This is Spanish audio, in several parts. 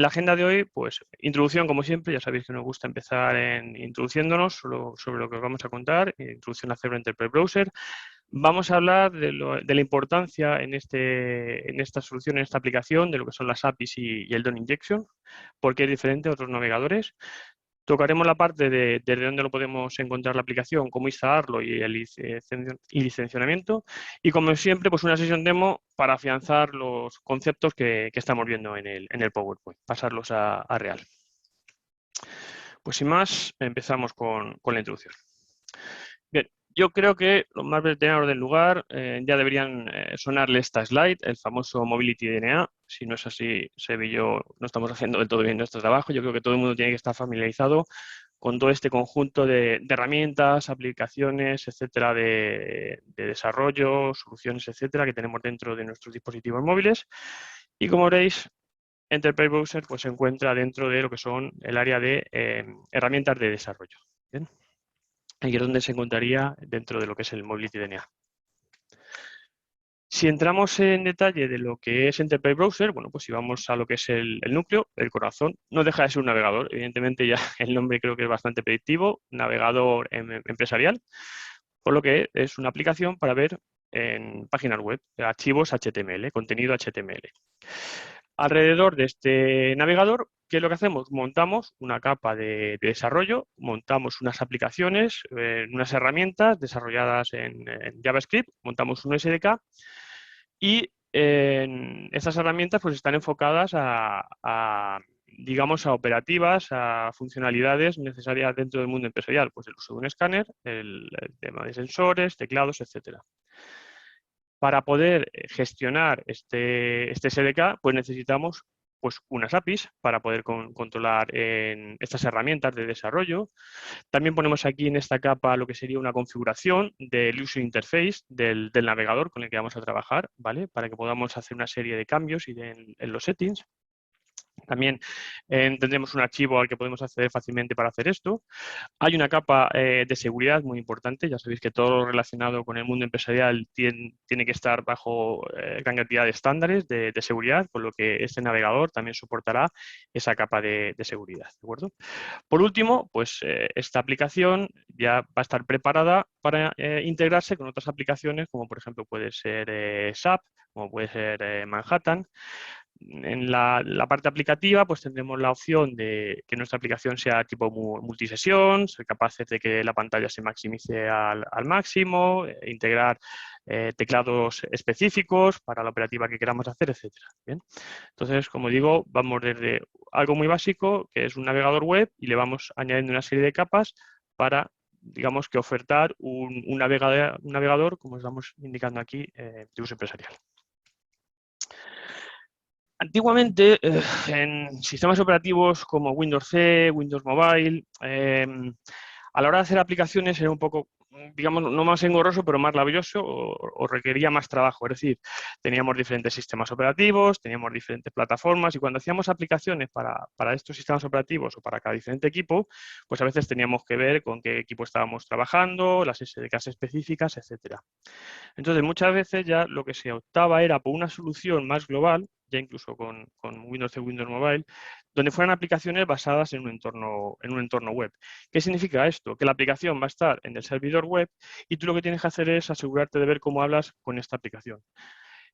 La agenda de hoy, pues, introducción, como siempre, ya sabéis que nos gusta empezar introduciéndonos sobre lo que os vamos a contar, introducción a Zebra Enterprise Browser. Vamos a hablar de la importancia en esta solución, en esta aplicación, de lo que son las APIs y el DOM Injection, porque es diferente a otros navegadores. Tocaremos la parte de desde dónde lo podemos encontrar la aplicación, cómo instalarlo y el licenciamiento. Y como siempre, pues una sesión demo para afianzar los conceptos que estamos viendo en el PowerPoint, pasarlos a real. Pues sin más, empezamos con la introducción. Bien, yo creo que los más veteranos del lugar ya deberían sonarle esta slide, el famoso Mobility DNA. Si no es así, Seb y yo no estamos haciendo del todo bien nuestro trabajo. Yo creo que todo el mundo tiene que estar familiarizado con todo este conjunto de herramientas, aplicaciones, etcétera, de desarrollo, soluciones, etcétera, que tenemos dentro de nuestros dispositivos móviles. Y como veréis, Enterprise Browser pues, se encuentra dentro de lo que son el área de herramientas de desarrollo. ¿Bien? Aquí es donde se encontraría dentro de lo que es el Mobility DNA. Si entramos en detalle de lo que es Enterprise Browser, bueno, pues si vamos a lo que es el núcleo, el corazón, no deja de ser un navegador. Evidentemente ya el nombre creo que es bastante predictivo, navegador empresarial, por lo que es una aplicación para ver en páginas web archivos HTML, contenido HTML. Alrededor de este navegador, ¿qué es lo que hacemos? Montamos una capa de desarrollo, montamos unas aplicaciones, unas herramientas desarrolladas en JavaScript, montamos un SDK y estas herramientas pues, están enfocadas digamos, a operativas, a funcionalidades necesarias dentro del mundo empresarial, pues el uso de un escáner, el tema de sensores, teclados, etcétera. Para poder gestionar este SDK, pues necesitamos pues, unas APIs para poder controlar estas herramientas de desarrollo. También ponemos aquí en esta capa lo que sería una configuración del user interface del navegador con el que vamos a trabajar, ¿vale? Para que podamos hacer una serie de cambios en los settings. También tendremos un archivo al que podemos acceder fácilmente para hacer esto. Hay una capa de seguridad muy importante. Ya sabéis que todo lo relacionado con el mundo empresarial tiene que estar bajo gran cantidad de estándares de seguridad, por lo que este navegador también soportará esa capa de seguridad. ¿De acuerdo? Por último, pues esta aplicación ya va a estar preparada para integrarse con otras aplicaciones, como por ejemplo puede ser SAP, como puede ser Manhattan. En la parte aplicativa, pues tendremos la opción de que nuestra aplicación sea tipo multisesión, ser capaces de que la pantalla se maximice al máximo, integrar teclados específicos para la operativa que queramos hacer, etcétera. ¿Bien? Entonces, como digo, vamos desde algo muy básico, que es un navegador web, y le vamos añadiendo una serie de capas para, digamos, que ofertar un navegador, como estamos indicando aquí, de uso empresarial. Antiguamente, en sistemas operativos como Windows C, Windows Mobile, a la hora de hacer aplicaciones era un poco, digamos, no más engorroso, pero más laborioso o requería más trabajo. Es decir, teníamos diferentes sistemas operativos, teníamos diferentes plataformas y cuando hacíamos aplicaciones para estos sistemas operativos o para cada diferente equipo, pues a veces teníamos que ver con qué equipo estábamos trabajando, las SDKs específicas, etcétera. Entonces, muchas veces ya lo que se optaba era por una solución más global, ya incluso con Windows y Windows Mobile, donde fueran aplicaciones basadas en un entorno web. ¿Qué significa esto? Que la aplicación va a estar en el servidor web y tú lo que tienes que hacer es asegurarte de ver cómo hablas con esta aplicación.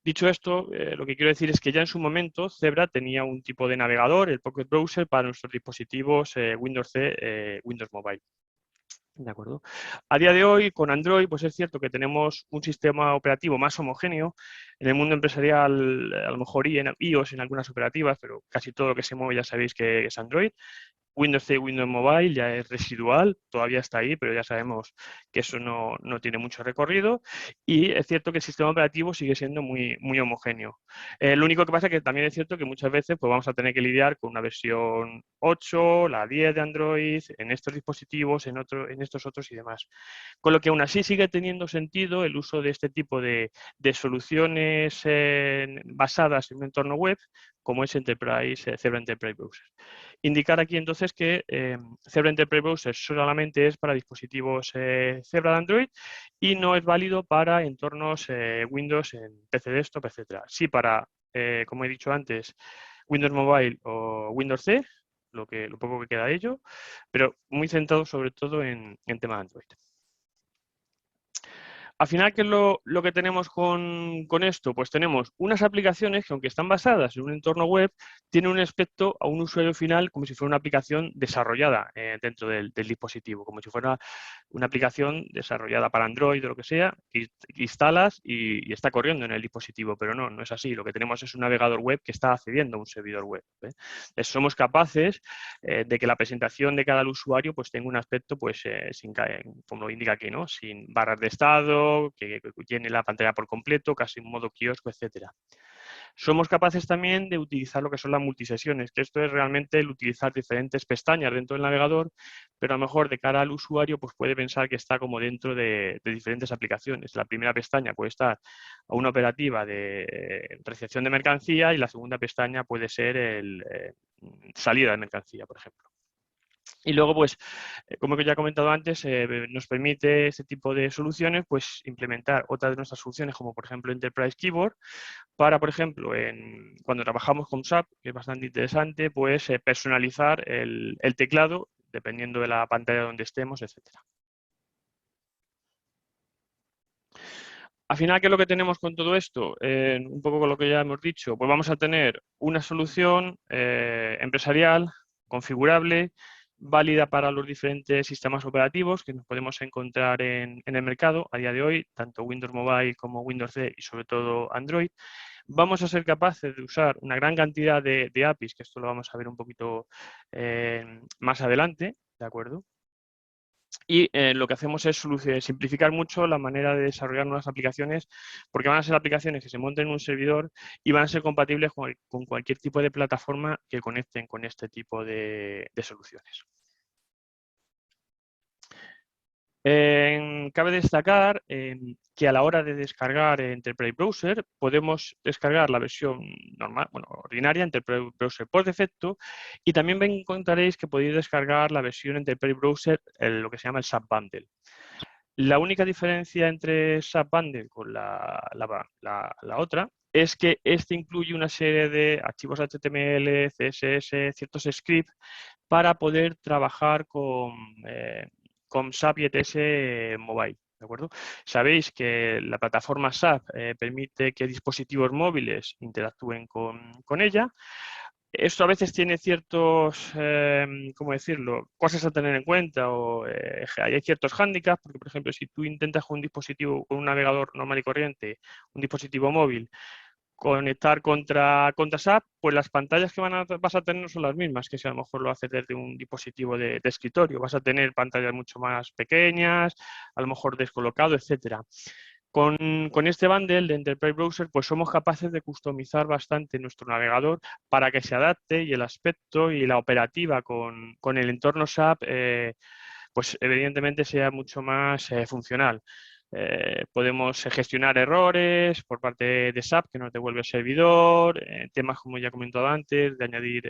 Dicho esto, lo que quiero decir es que ya en su momento Zebra tenía un tipo de navegador, el Pocket Browser, para nuestros dispositivos Windows C, Windows Mobile. ¿De acuerdo? A día de hoy, con Android, pues es cierto que tenemos un sistema operativo más homogéneo. En el mundo empresarial, a lo mejor iOS en algunas operativas, pero casi todo lo que se mueve ya sabéis que es Android. Windows C y Windows Mobile ya es residual, todavía está ahí, pero ya sabemos que eso no tiene mucho recorrido. Y es cierto que el sistema operativo sigue siendo muy, muy homogéneo. Lo único que pasa es que también es cierto que muchas veces pues, vamos a tener que lidiar con una versión 8, la 10 de Android, en estos dispositivos, en estos otros y demás. Con lo que aún así sigue teniendo sentido el uso de este tipo de soluciones basadas en un entorno web, como es Zebra Enterprise Browser. Indicar aquí entonces que Zebra Enterprise Browser solamente es para dispositivos Zebra de Android y no es válido para entornos Windows en PC Desktop, etc. Sí para, como he dicho antes, Windows Mobile o Windows C, lo poco que queda de ello, pero muy centrado sobre todo en temas de Android. Al final, ¿qué es lo que tenemos con esto? Pues tenemos unas aplicaciones que, aunque están basadas en un entorno web, tienen un aspecto a un usuario final como si fuera una aplicación desarrollada dentro del dispositivo, como si fuera una aplicación desarrollada para Android o lo que sea, que instalas y está corriendo en el dispositivo, pero no es así. Lo que tenemos es un navegador web que está accediendo a un servidor web. Somos capaces de que la presentación de cada usuario pues tenga un aspecto pues sin caer, como lo indica aquí, ¿no? Sin barras de estado, que llene la pantalla por completo, casi en modo kiosco, etcétera. Somos capaces también de utilizar lo que son las multisesiones, que esto es realmente el utilizar diferentes pestañas dentro del navegador, pero a lo mejor de cara al usuario pues puede pensar que está como dentro de diferentes aplicaciones. La primera pestaña puede estar a una operativa de recepción de mercancía y la segunda pestaña puede ser el salida de mercancía, por ejemplo. Y luego, pues, como ya he comentado antes, nos permite este tipo de soluciones, pues, implementar otras de nuestras soluciones, como por ejemplo Enterprise Keyboard, para, por ejemplo, cuando trabajamos con SAP, que es bastante interesante, pues personalizar el teclado, dependiendo de la pantalla donde estemos, etcétera. Al final, ¿qué es lo que tenemos con todo esto? Un poco con lo que ya hemos dicho, pues vamos a tener una solución empresarial, configurable, válida para los diferentes sistemas operativos que nos podemos encontrar en el mercado a día de hoy, tanto Windows Mobile como Windows C y sobre todo Android. Vamos a ser capaces de usar una gran cantidad de APIs, que esto lo vamos a ver un poquito más adelante, ¿de acuerdo? Y lo que hacemos es simplificar mucho la manera de desarrollar nuevas aplicaciones, porque van a ser aplicaciones que se monten en un servidor y van a ser compatibles con cualquier tipo de plataforma que conecten con este tipo de soluciones. Cabe destacar que a la hora de descargar Enterprise Browser podemos descargar la versión normal, bueno, ordinaria, Enterprise Browser por defecto, y también encontraréis que podéis descargar la versión Enterprise Browser, lo que se llama el SAP Bundle. La única diferencia entre SAP Bundle con la otra es que este incluye una serie de archivos HTML, CSS, ciertos scripts para poder trabajar con SAP ITS Mobile. ¿De acuerdo? Sabéis que la plataforma SAP permite que dispositivos móviles interactúen con ella. Esto a veces tiene ciertos, ¿cómo decirlo?, cosas a tener en cuenta o hay ciertos hándicaps, porque por ejemplo, si tú intentas con un dispositivo, con un navegador normal y corriente, un dispositivo móvil, conectar contra SAP, pues las pantallas que vas a tener no son las mismas que si a lo mejor lo haces desde un dispositivo de escritorio. Vas a tener pantallas mucho más pequeñas, a lo mejor descolocado, etcétera. Con este bundle de Enterprise Browser, pues somos capaces de customizar bastante nuestro navegador para que se adapte y el aspecto y la operativa con el entorno SAP, pues evidentemente sea mucho más funcional. Podemos gestionar errores por parte de SAP que nos devuelve el servidor, temas como ya he comentado antes, de añadir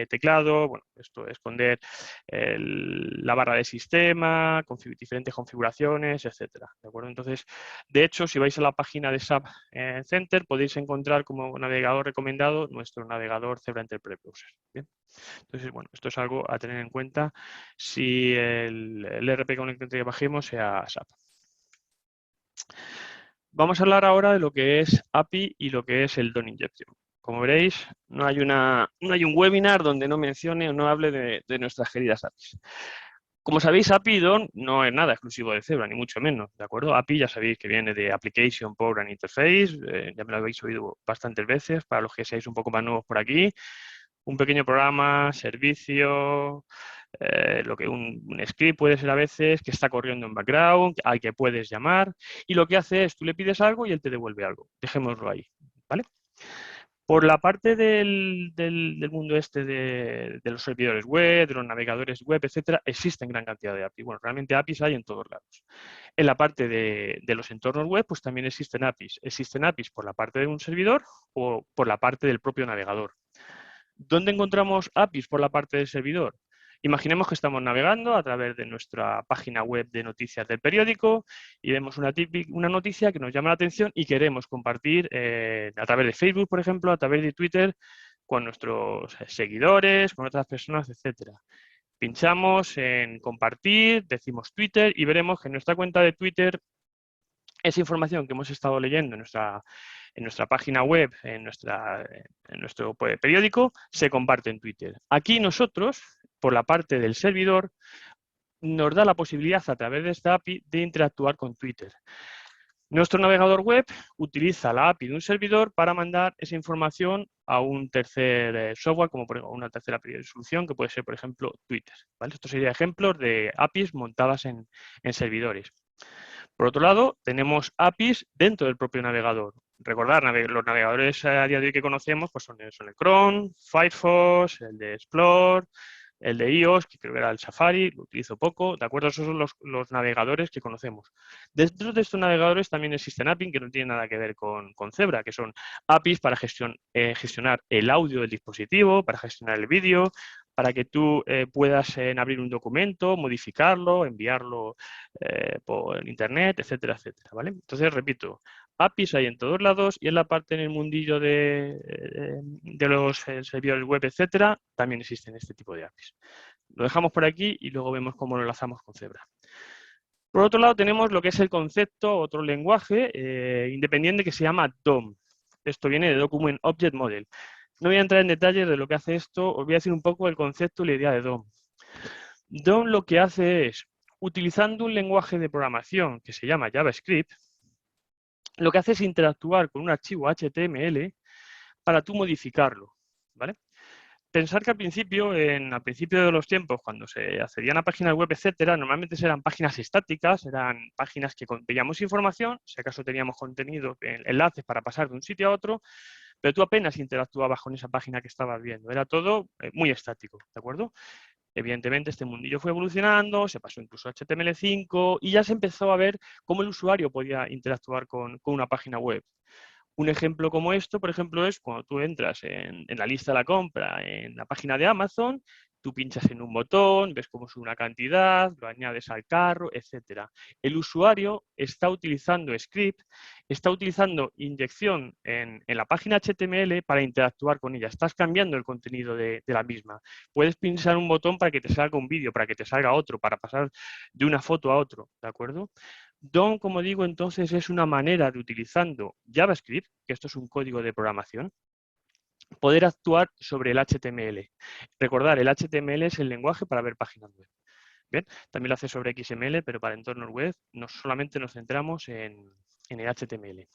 teclado, bueno, esto de esconder la barra de sistema, diferentes configuraciones, etcétera. ¿De acuerdo? Entonces, de hecho, si vais a la página de SAP Center, podéis encontrar como navegador recomendado nuestro navegador Zebra Enterprise Browser. ¿Bien? Entonces, bueno, esto es algo a tener en cuenta si el ERP con el que trabajemos sea SAP. Vamos a hablar ahora de lo que es API y lo que es el DOM Injection. Como veréis, no hay un webinar donde no mencione o no hable de nuestras queridas APIs. Como sabéis, API y DOM no es nada exclusivo de Zebra, ni mucho menos, ¿de acuerdo? API ya sabéis que viene de Application Program Interface, ya me lo habéis oído bastantes veces, para los que seáis un poco más nuevos por aquí. Un pequeño programa, servicio, lo que un script puede ser a veces, que está corriendo en background, al que puedes llamar, y lo que hace es, tú le pides algo y él te devuelve algo. Dejémoslo ahí, ¿vale? Por la parte del mundo este de los servidores web, de los navegadores web, etcétera, existen gran cantidad de APIs. Bueno, realmente APIs hay en todos lados. En la parte de los entornos web, pues también existen APIs. Existen APIs por la parte de un servidor o por la parte del propio navegador. ¿Dónde encontramos APIs por la parte del servidor? Imaginemos que estamos navegando a través de nuestra página web de noticias del periódico y vemos una noticia que nos llama la atención y queremos compartir a través de Facebook, por ejemplo, a través de Twitter, con nuestros seguidores, con otras personas, etcétera. Pinchamos en compartir, decimos Twitter y veremos que en nuestra cuenta de Twitter esa información que hemos estado leyendo en nuestra página web, en nuestro periódico, se comparte en Twitter. Aquí nosotros, por la parte del servidor, nos da la posibilidad a través de esta API de interactuar con Twitter. Nuestro navegador web utiliza la API de un servidor para mandar esa información a un tercer software, como por ejemplo una tercera solución, que puede ser, por ejemplo, Twitter. ¿Vale? Esto sería ejemplos de APIs montadas en servidores. Por otro lado, tenemos APIs dentro del propio navegador. Recordar, los navegadores a día de hoy que conocemos pues son el Chrome, Firefox, el de Explore, el de iOS, que creo que era el Safari, lo utilizo poco, ¿de acuerdo? Esos son los navegadores que conocemos. Dentro de estos navegadores también existen APIs que no tienen nada que ver con Zebra, que son APIs para gestionar el audio del dispositivo, para gestionar el vídeo, para que tú puedas abrir un documento, modificarlo, enviarlo por internet, etcétera, etcétera, ¿vale? Entonces, repito, APIs hay en todos lados y en la parte en el mundillo de los servidores web, etcétera, también existen este tipo de APIs. Lo dejamos por aquí y luego vemos cómo lo enlazamos con Zebra. Por otro lado, tenemos lo que es el concepto, otro lenguaje independiente que se llama DOM. Esto viene de Document Object Model. No voy a entrar en detalles de lo que hace esto, os voy a decir un poco el concepto y la idea de DOM. DOM lo que hace es, utilizando un lenguaje de programación que se llama JavaScript, lo que hace es interactuar con un archivo HTML para tú modificarlo, ¿vale? Pensar que al principio de los tiempos, cuando se accedían a páginas web, etcétera, normalmente eran páginas estáticas, eran páginas que veíamos información, si acaso teníamos contenido, enlaces para pasar de un sitio a otro, pero tú apenas interactuabas con esa página que estabas viendo, era todo muy estático, ¿de acuerdo? Evidentemente, este mundillo fue evolucionando, se pasó incluso a HTML5 y ya se empezó a ver cómo el usuario podía interactuar con una página web. Un ejemplo como esto, por ejemplo, es cuando tú entras en la lista de la compra en la página de Amazon, tú pinchas en un botón, ves cómo sube una cantidad, lo añades al carro, etcétera. El usuario está utilizando script, está utilizando inyección en la página HTML para interactuar con ella. Estás cambiando el contenido de la misma. Puedes pinchar un botón para que te salga un vídeo, para que te salga otro, para pasar de una foto a otro, ¿de acuerdo? DOM, como digo, entonces es una manera de, utilizando JavaScript, que esto es un código de programación, poder actuar sobre el HTML. Recordar, el HTML es el lenguaje para ver páginas web. Bien, también lo hace sobre XML, pero para entornos web solamente nos centramos en el HTML.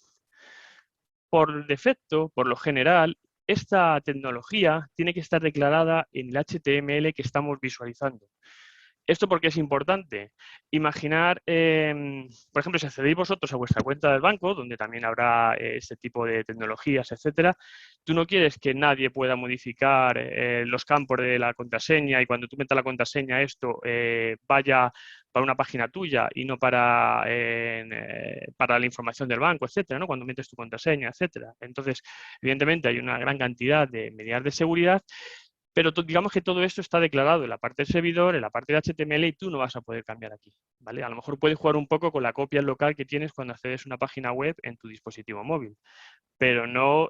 Por defecto, por lo general, esta tecnología tiene que estar declarada en el HTML que estamos visualizando. ¿Esto por qué es importante? Imaginar, por ejemplo, si accedéis vosotros a vuestra cuenta del banco, donde también habrá este tipo de tecnologías, etcétera, tú no quieres que nadie pueda modificar los campos de la contraseña y cuando tú metas la contraseña esto vaya para una página tuya y no para la información del banco, etcétera, ¿no? Cuando metes tu contraseña, etcétera. Entonces, evidentemente hay una gran cantidad de medidas de seguridad, pero digamos que todo esto está declarado en la parte del servidor, en la parte de HTML y tú no vas a poder cambiar aquí, ¿vale? A lo mejor puedes jugar un poco con la copia local que tienes cuando accedes a una página web en tu dispositivo móvil, pero no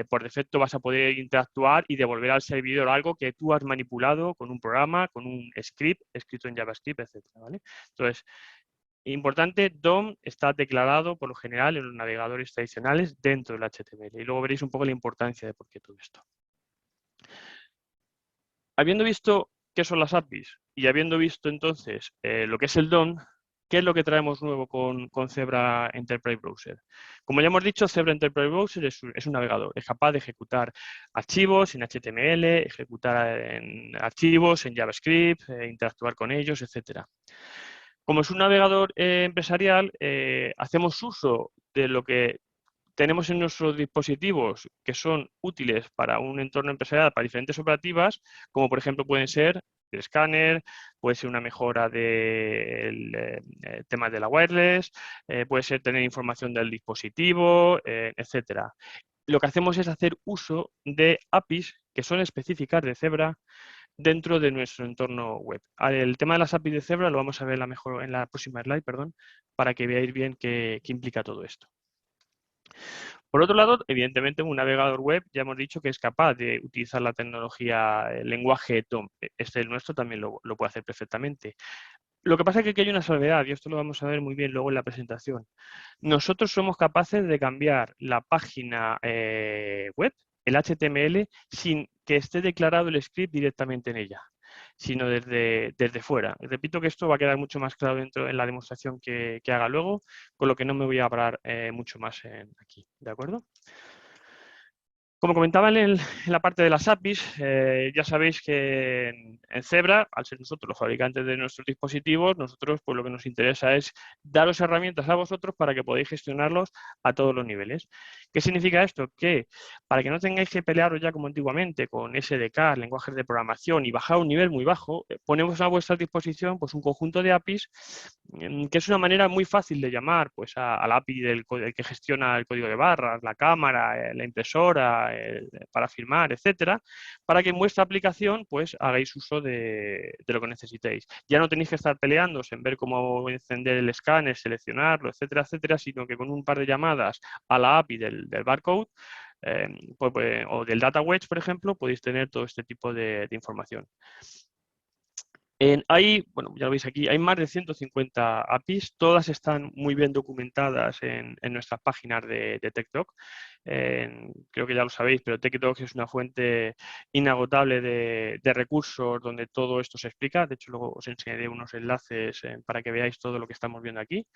por defecto vas a poder interactuar y devolver al servidor algo que tú has manipulado con un programa, con un script escrito en JavaScript, etcétera, ¿vale? Entonces, importante, DOM está declarado por lo general en los navegadores tradicionales dentro del HTML y luego veréis un poco la importancia de por qué todo esto. Habiendo visto qué son las APIs y habiendo visto entonces lo que es el DOM, ¿qué es lo que traemos nuevo con Zebra Enterprise Browser? Como ya hemos dicho, Zebra Enterprise Browser es un navegador, es capaz de ejecutar archivos en HTML, ejecutar archivos en JavaScript, interactuar con ellos, etc. Como es un navegador empresarial, hacemos uso de lo que tenemos en nuestros dispositivos que son útiles para un entorno empresarial, para diferentes operativas, como por ejemplo pueden ser el escáner, puede ser una mejora del tema de la wireless, puede ser tener información del dispositivo, etcétera. Lo que hacemos es hacer uso de APIs que son específicas de Zebra dentro de nuestro entorno web. El tema de las APIs de Zebra lo vamos a ver en la próxima slide, perdón, para que veáis bien qué implica todo esto. Por otro lado, evidentemente, un navegador web ya hemos dicho que es capaz de utilizar la tecnología, el lenguaje DOM. Este, el nuestro, también lo puede hacer perfectamente. Lo que pasa es que aquí hay una salvedad, y esto lo vamos a ver muy bien luego en la presentación. Nosotros somos capaces de cambiar la página web, el HTML, sin que esté declarado el script directamente en ella, sino desde fuera. Repito que esto va a quedar mucho más claro dentro en la demostración que haga luego, con lo que no me voy a parar mucho más aquí, ¿de acuerdo? Como comentaba en la parte de las APIs, ya sabéis que en Zebra, al ser nosotros los fabricantes de nuestros dispositivos, nosotros pues lo que nos interesa es daros herramientas a vosotros para que podáis gestionarlos a todos los niveles. ¿Qué significa esto? Que para que no tengáis que pelearos ya como antiguamente con SDK, lenguajes de programación y bajar a un nivel muy bajo, ponemos a vuestra disposición pues un conjunto de APIs que es una manera muy fácil de llamar pues al API del que gestiona el código de barras, la cámara, la impresora, para firmar, etcétera, para que en vuestra aplicación pues hagáis uso de lo que necesitéis. Ya no tenéis que estar peleándoos en ver cómo encender el escáner, seleccionarlo, etcétera, etcétera, sino que con un par de llamadas a la API del barcode o del data wedge, por ejemplo, podéis tener todo este tipo de información. Bueno, ya lo veis aquí, hay más de 150 APIs, todas están muy bien documentadas en nuestras páginas de TechDoc. Creo que ya lo sabéis, pero TechDoc es una fuente inagotable de recursos donde todo esto se explica. De hecho, luego os enseñaré unos enlaces para que veáis todo lo que estamos viendo aquí.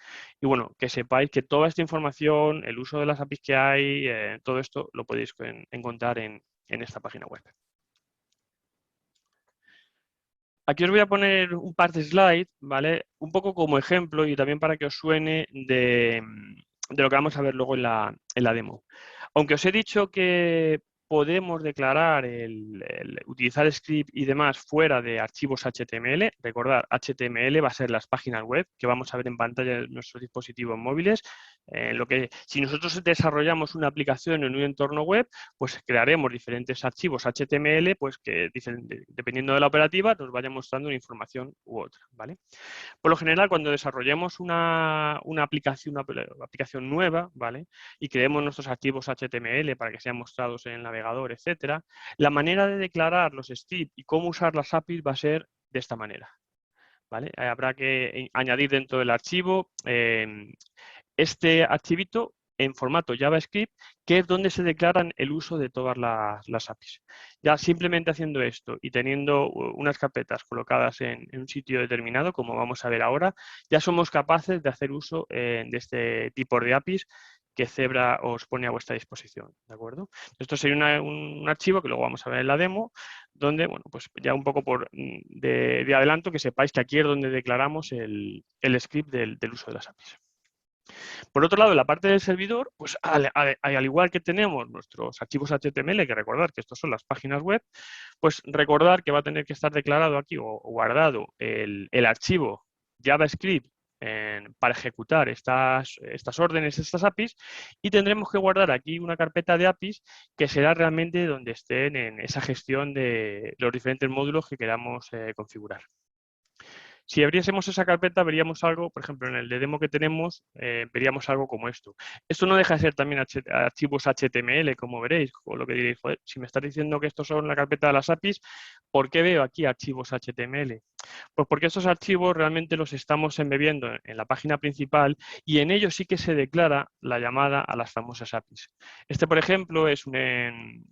Y bueno, que sepáis que toda esta información, el uso de las APIs que hay, todo esto lo podéis encontrar en esta página web. Aquí os voy a poner un par de slides, ¿vale? Un poco como ejemplo y también para que os suene de lo que vamos a ver luego en la demo. Aunque os he dicho que podemos declarar el utilizar script y demás fuera de archivos HTML, recordad, HTML va a ser las páginas web que vamos a ver en pantalla de nuestros dispositivos móviles. Si nosotros desarrollamos una aplicación en un entorno web, pues crearemos diferentes archivos HTML, pues que dependiendo de la operativa nos vaya mostrando una información u otra, ¿vale? Por lo general, cuando desarrollemos una aplicación nueva, ¿vale? Y creemos nuestros archivos HTML para que sean mostrados en el navegador, etcétera, la manera de declarar los scripts y cómo usar las APIs va a ser de esta manera, ¿vale? Habrá que añadir dentro del archivo este archivito en formato JavaScript, que es donde se declaran el uso de todas las APIs. Ya simplemente haciendo esto y teniendo unas carpetas colocadas en un sitio determinado, como vamos a ver ahora, ya somos capaces de hacer uso de este tipo de APIs que Zebra os pone a vuestra disposición, ¿de acuerdo? Esto sería un archivo que luego vamos a ver en la demo, donde, bueno, pues ya un poco de adelanto que sepáis que aquí es donde declaramos el script del uso de las APIs. Por otro lado, en la parte del servidor, pues al igual que tenemos nuestros archivos HTML, que recordar que estos son las páginas web, pues recordar que va a tener que estar declarado aquí o guardado el archivo JavaScript para ejecutar estas órdenes, estas APIs, y tendremos que guardar aquí una carpeta de APIs que será realmente donde estén en esa gestión de los diferentes módulos que queramos configurar. Si abriésemos esa carpeta, veríamos algo, por ejemplo, en el de demo que tenemos, veríamos algo como esto. Esto no deja de ser también archivos HTML, como veréis, o lo que diréis, joder, si me estás diciendo que estos son la carpeta de las APIs, ¿por qué veo aquí archivos HTML? Pues porque estos archivos realmente los estamos embebiendo en la página principal y en ellos sí que se declara la llamada a las famosas APIs. Este, por ejemplo, es un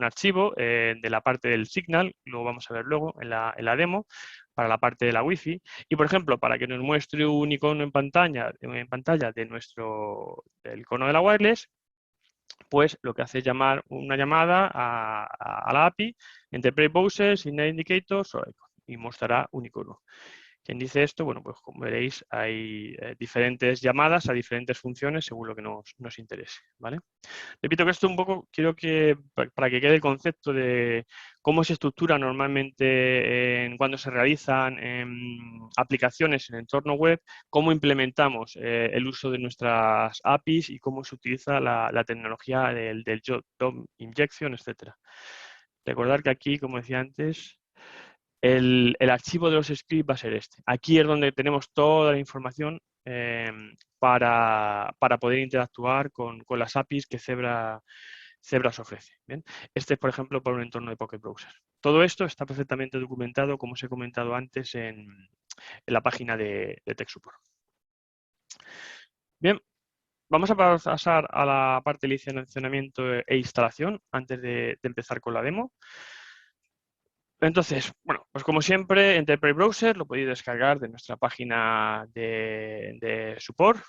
archivo de la parte del Signal, lo vamos a ver luego en la demo, para la parte de la Wi-Fi. Y, por ejemplo, para que nos muestre un icono en pantalla del icono de la wireless, pues lo que hace es llamar una llamada a la API, Enterprise Browser, Signal Indicators y mostrará un icono. Quien dice esto, bueno, pues como veréis, hay diferentes llamadas a diferentes funciones según lo que nos interese, ¿vale? Repito que esto un poco, quiero que, para que quede el concepto de cómo se estructura normalmente cuando se realizan aplicaciones en entorno web, cómo implementamos el uso de nuestras APIs y cómo se utiliza la tecnología del DOM injection, etcétera. Recordar que aquí, como decía antes, el archivo de los scripts va a ser este. Aquí es donde tenemos toda la información para poder interactuar con las APIs que Zebra se ofrece. ¿Bien? Este es, por ejemplo, para un entorno de Pocket Browser. Todo esto está perfectamente documentado, como os he comentado antes, en la página de Tech Support. Bien, vamos a pasar a la parte de licenciamiento e instalación antes de empezar con la demo. Entonces, bueno, pues como siempre, Enterprise Browser lo podéis descargar de nuestra página de support.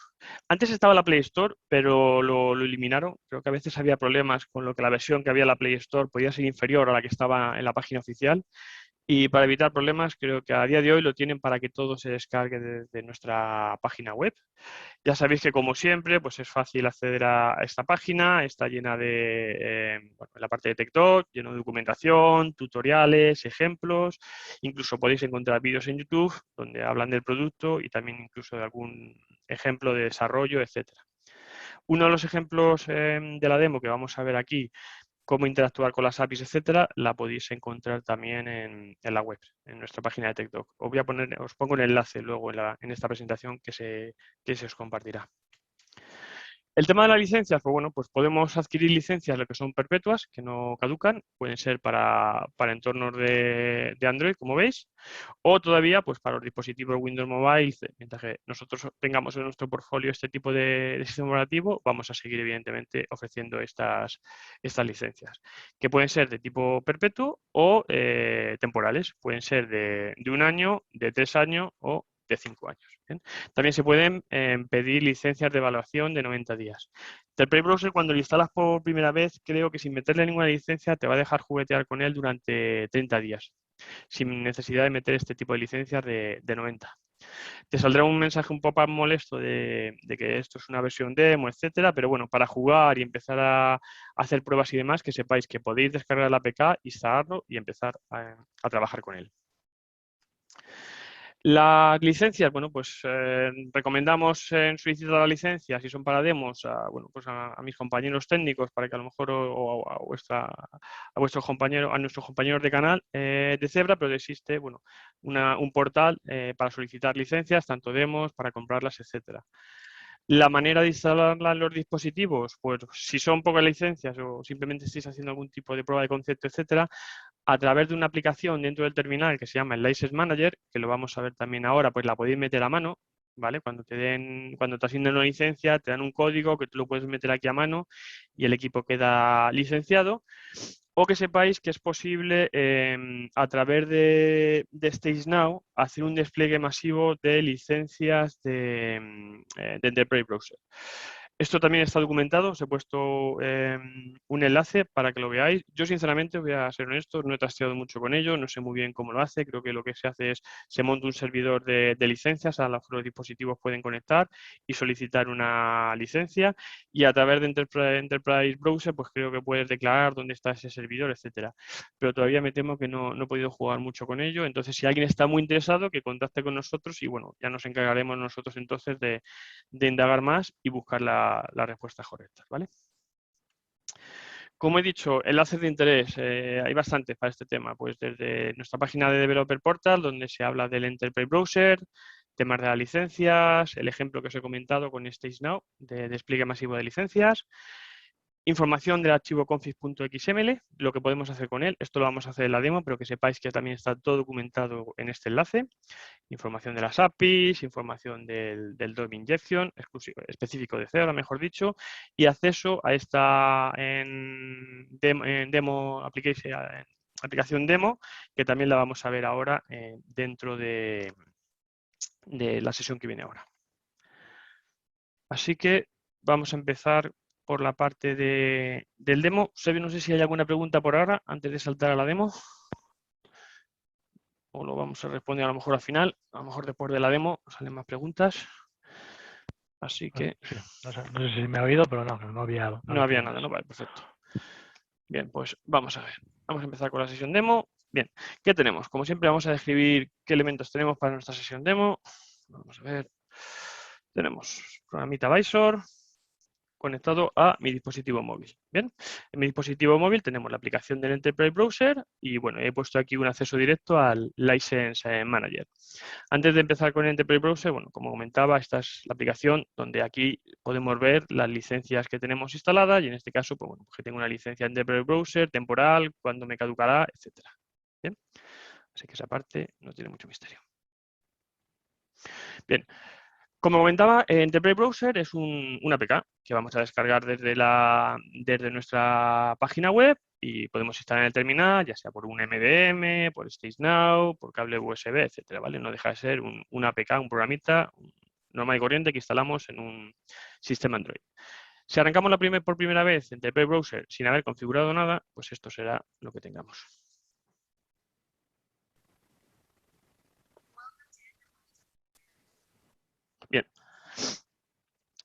Antes estaba la Play Store, pero lo eliminaron. Creo que a veces había problemas con lo que la versión que había en la Play Store podía ser inferior a la que estaba en la página oficial. Y para evitar problemas, creo que a día de hoy lo tienen para que todo se descargue desde nuestra página web. Ya sabéis que, como siempre, pues es fácil acceder a esta página. Está llena de, bueno, la parte de TechDoc, lleno de documentación, tutoriales, ejemplos. Incluso podéis encontrar vídeos en YouTube donde hablan del producto y también incluso de algún ejemplo de desarrollo, etcétera. Uno de los ejemplos de la demo que vamos a ver aquí, cómo interactuar con las APIs, etcétera, la podéis encontrar también en la web, en nuestra página de TechDoc. Os pongo un enlace luego en esta presentación que se os compartirá. El tema de las licencias, pues bueno, pues podemos adquirir licencias lo que son perpetuas, que no caducan, pueden ser para entornos de Android, como veis, o todavía pues para los dispositivos Windows Mobile. Mientras que nosotros tengamos en nuestro portfolio este tipo de sistema operativo, vamos a seguir evidentemente ofreciendo estas licencias, que pueden ser de tipo perpetuo o temporales, pueden ser de 1 año, de 3 años o de 5 años. ¿Bien? También se pueden pedir licencias de evaluación de 90 días. Enterprise Browser, cuando lo instalas por primera vez, creo que sin meterle ninguna licencia te va a dejar juguetear con él durante 30 días, sin necesidad de meter este tipo de licencias de 90. Te saldrá un mensaje un pop-up molesto de que esto es una versión demo, etcétera, pero bueno, para jugar y empezar a hacer pruebas y demás, que sepáis que podéis descargar la APK, instalarlo y empezar a trabajar con él. Las licencias, bueno, pues recomendamos solicitar la licencia, si son para demos, bueno, pues a mis compañeros técnicos para que a lo mejor a nuestros compañeros de canal de Zebra, pero existe, bueno, un portal para solicitar licencias, tanto demos, para comprarlas, etcétera. La manera de instalarla en los dispositivos, pues si son pocas licencias o simplemente estáis haciendo algún tipo de prueba de concepto, etcétera, a través de una aplicación dentro del terminal que se llama el License Manager, que lo vamos a ver también ahora, pues la podéis meter a mano, ¿vale? Cuando te asignen una licencia, te dan un código que tú lo puedes meter aquí a mano y el equipo queda licenciado. O que sepáis que es posible a través de StageNow hacer un despliegue masivo de licencias de Enterprise Browser. Esto también está documentado, os he puesto un enlace para que lo veáis. Yo, sinceramente, voy a ser honesto, no he trasteado mucho con ello, no sé muy bien cómo lo hace. Creo que lo que se hace es, se monta un servidor de licencias a los que los dispositivos pueden conectar y solicitar una licencia. Y a través de Enterprise Browser, pues creo que puedes declarar dónde está ese servidor, etcétera. Pero todavía me temo que no he podido jugar mucho con ello. Entonces, si alguien está muy interesado, que contacte con nosotros y, bueno, ya nos encargaremos nosotros entonces de indagar más y buscar las respuestas correctas, ¿vale? Como he dicho, enlaces de interés, hay bastantes para este tema, pues desde nuestra página de Developer Portal, donde se habla del Enterprise Browser, temas de las licencias, el ejemplo que os he comentado con StageNow, de despliegue masivo de licencias, información del archivo config.xml, lo que podemos hacer con él. Esto lo vamos a hacer en la demo, pero que sepáis que también está todo documentado en este enlace. Información de las APIs, información del DOM Injection, específico de Zebra, mejor dicho, y acceso a esta aplicación demo, que también la vamos a ver ahora dentro de la sesión que viene ahora. Así que vamos a empezar por la parte del demo. Sebi, no sé si hay alguna pregunta por ahora, antes de saltar a la demo. O lo vamos a responder a lo mejor al final. A lo mejor después de la demo salen más preguntas. Así que... Sí, no sé si me ha oído, pero no había nada, ¿no? Vale, perfecto. Bien, pues vamos a ver. Vamos a empezar con la sesión demo. Bien, ¿qué tenemos? Como siempre vamos a describir qué elementos tenemos para nuestra sesión demo. Vamos a ver. Tenemos programita Visor, conectado a mi dispositivo móvil. Bien, en mi dispositivo móvil tenemos la aplicación del Enterprise Browser y bueno, he puesto aquí un acceso directo al License Manager. Antes de empezar con el Enterprise Browser, bueno, como comentaba, esta es la aplicación donde aquí podemos ver las licencias que tenemos instaladas y en este caso, pues bueno, que tengo una licencia Enterprise Browser, temporal, cuándo me caducará, etcétera. Bien, así que esa parte no tiene mucho misterio. Bien, como comentaba, Enterprise Browser es una APK que vamos a descargar desde nuestra página web y podemos instalar en el terminal, ya sea por un MDM, por StageNow, por cable USB, etcétera, ¿vale? No deja de ser una APK, un programita normal y corriente que instalamos en un sistema Android. Si arrancamos por primera vez Enterprise Browser sin haber configurado nada, pues esto será lo que tengamos. Bien.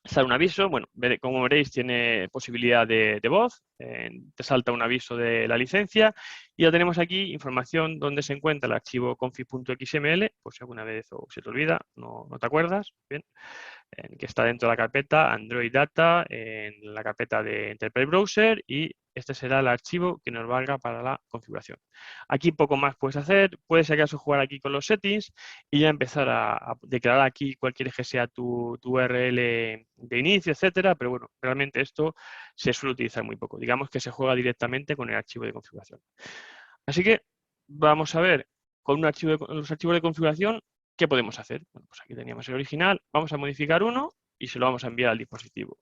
Sale un aviso, bueno, como veréis tiene posibilidad de voz, te salta un aviso de la licencia y ya tenemos aquí información donde se encuentra el archivo config.xml, por si alguna vez o se te olvida, no te acuerdas, bien, que está dentro de la carpeta Android Data, en la carpeta de Enterprise Browser y este será el archivo que nos valga para la configuración. Aquí poco más puedes hacer, puedes acaso jugar aquí con los settings y ya empezar a declarar aquí cuál quieres que sea tu URL de inicio, etcétera, pero bueno, realmente esto se suele utilizar muy poco. Digamos que se juega directamente con el archivo de configuración. Así que vamos a ver con los archivos de configuración qué podemos hacer. Bueno, pues aquí teníamos el original, vamos a modificar uno y se lo vamos a enviar al dispositivo.